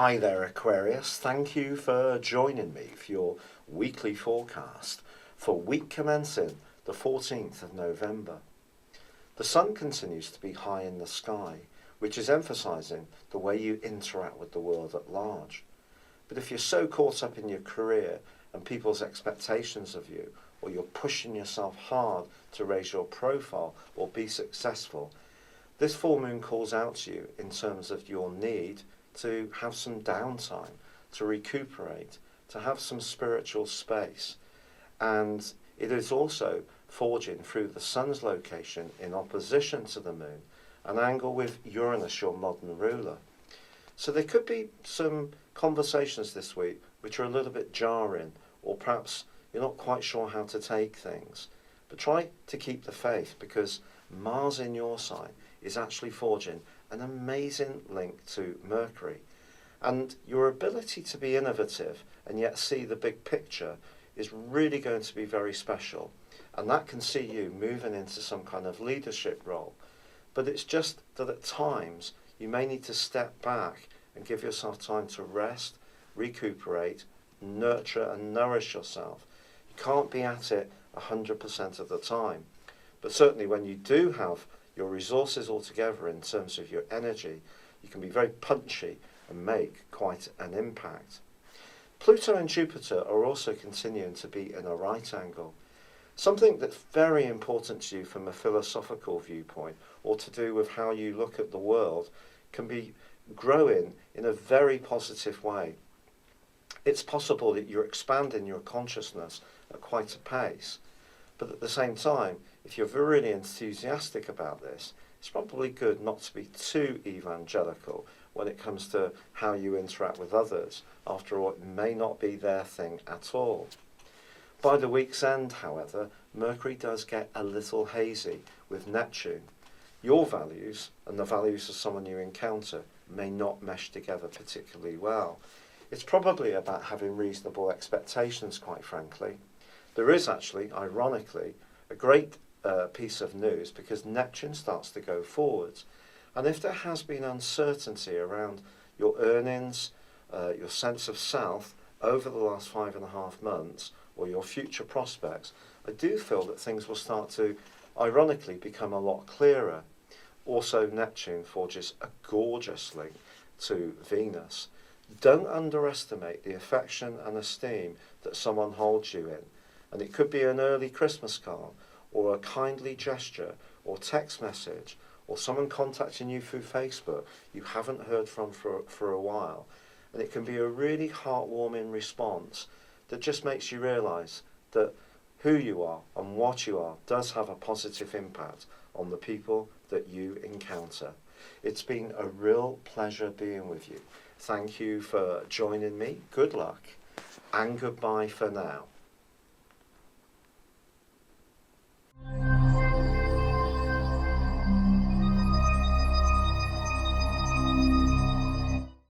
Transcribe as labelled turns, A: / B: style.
A: Hi there, Aquarius. Thank you for joining me for your weekly forecast for week commencing the 14th of November. The sun continues to be high in the sky, which is emphasising the way you interact with the world at large. But if you're so caught up in your career and people's expectations of you, or you're pushing yourself hard to raise your profile or be successful, this full moon calls out to you in terms of your need to have some downtime, to recuperate, to have some spiritual space. And it is also forging through the sun's location in opposition to the moon, an angle with Uranus, your modern ruler. So there could be some conversations this week which are a little bit jarring, or perhaps you're not quite sure how to take things. But try to keep the faith, because Mars in your sign is actually forging an amazing link to Mercury. And your ability to be innovative and yet see the big picture is really going to be very special. And that can see you moving into some kind of leadership role. But it's just that at times you may need to step back and give yourself time to rest, recuperate, nurture and nourish yourself. You can't be at it 100% of the time. But certainly when you do have your resources all together in terms of your energy, you can be very punchy and make quite an impact. Pluto and Jupiter are also continuing to be in a right angle. Something that's very important to you from a philosophical viewpoint, or to do with how you look at the world, can be growing in a very positive way. It's possible that you're expanding your consciousness at quite a pace, but at the same time, if you're really enthusiastic about this, it's probably good not to be too evangelical when it comes to how you interact with others. After all, it may not be their thing at all. By the week's end, however, Mercury does get a little hazy with Neptune. Your values and the values of someone you encounter may not mesh together particularly well. It's probably about having reasonable expectations, quite frankly. There is actually, ironically, a great piece of news, because Neptune starts to go forwards. And if there has been uncertainty around your earnings, your sense of self over the last 5.5 months, or your future prospects, I do feel that things will start to, ironically, become a lot clearer. Also, Neptune forges a gorgeous link to Venus. Don't underestimate the affection and esteem that someone holds you in. And it could be an early Christmas card, or a kindly gesture, or text message, or someone contacting you through Facebook you haven't heard from for a while. And it can be a really heartwarming response that just makes you realise that who you are and what you are does have a positive impact on the people that you encounter. It's been a real pleasure being with you. Thank you for joining me. Good luck and goodbye for now.